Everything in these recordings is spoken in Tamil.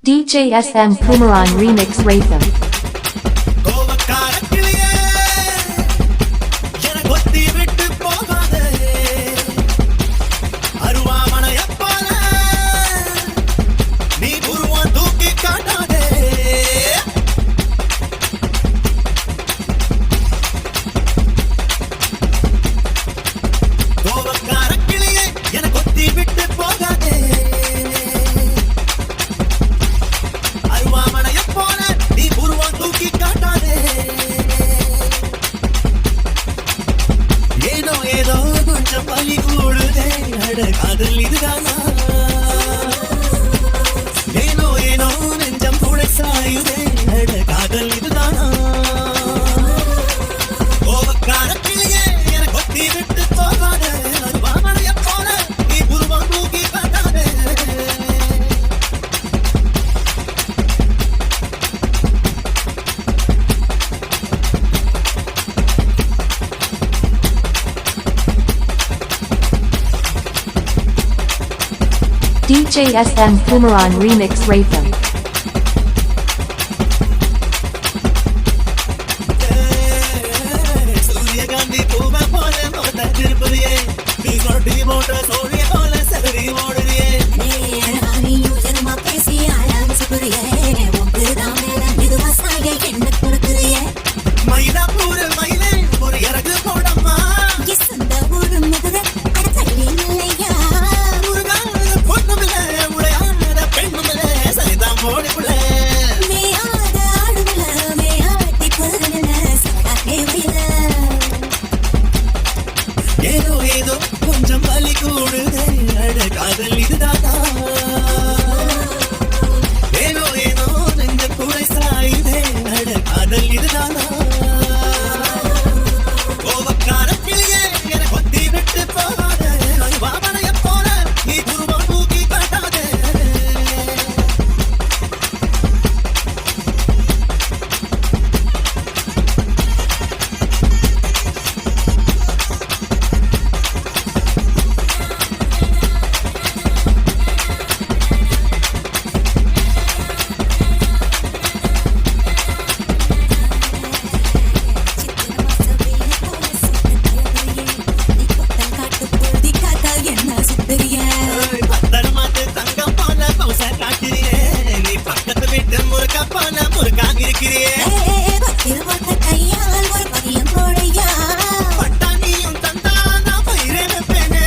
DJ SM Kumaran Remix Ratham. காதல் இதுதானா ஏனோ ஏனோ நெஞ்சம் கூட சாயுதே காதல் இதுதானா கோபக்காரத்திலேயே என கொத்தி விட்டு போகாத அருவாமனைய போல நீ புருவம் தூக்கி காட்டாதே DJ SM Kumaran Remix Ratham. சூரியகாந்தி பூவை போல மொத்த திருப்பதியே நீ கொட்டி போட்ட சோழிய போல சரி ஓடுறியே நீயும் ஜனமா பேசி ஆளாமிசுக்குறியே உனக்கு தான் மேல மெதுவாசாக என்ன கொடுக்குறியே மயிலாப்பூர் மயிலே ஒரு இறகு போடம்மா சொந்த ஊரு முதுக அடத்தள்ளி இல்லையா மேயாத ஆடுமல மேயாட்டி பொருள சகாக்கேவையில ஏதோ ஏதோ கொஞ்சம் வலி கூடுதே காதல் இதுதானா ஏதோ ஏதோ நெஞ்ச கூடை சாயுதே காதல் இதுதானா கோபக்காரத்திலேயே என கொத்தி விட்டு போகாத வாமனைய போல நீ குருவம் தூக்கி காட்டாதே பத்தரமாத்து தங்கம் போல பௌச காட்டிறியே நீ பக்கத்து வீட்டு முருகா போல முருகாக இருக்கிறியே பட்டாணியும் தந்தா நான் பயிரே வைப்பேனே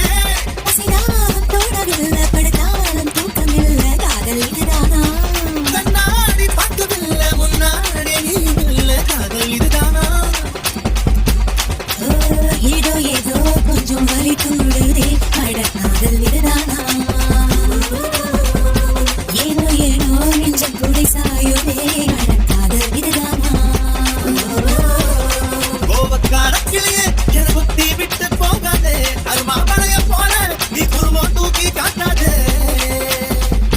கண்ணாடி பார்க்கவில்லை முன்னாடி நீ இல்லை காதல் இதுதானா ஏதோ கொஞ்சம் வலி தூடுதே காதல் இதுதானா ஏனோ ஏனோ நெஞ்சம் குடை சாயுதே காதல் இதுதானா கோபக்காரத்திலேயே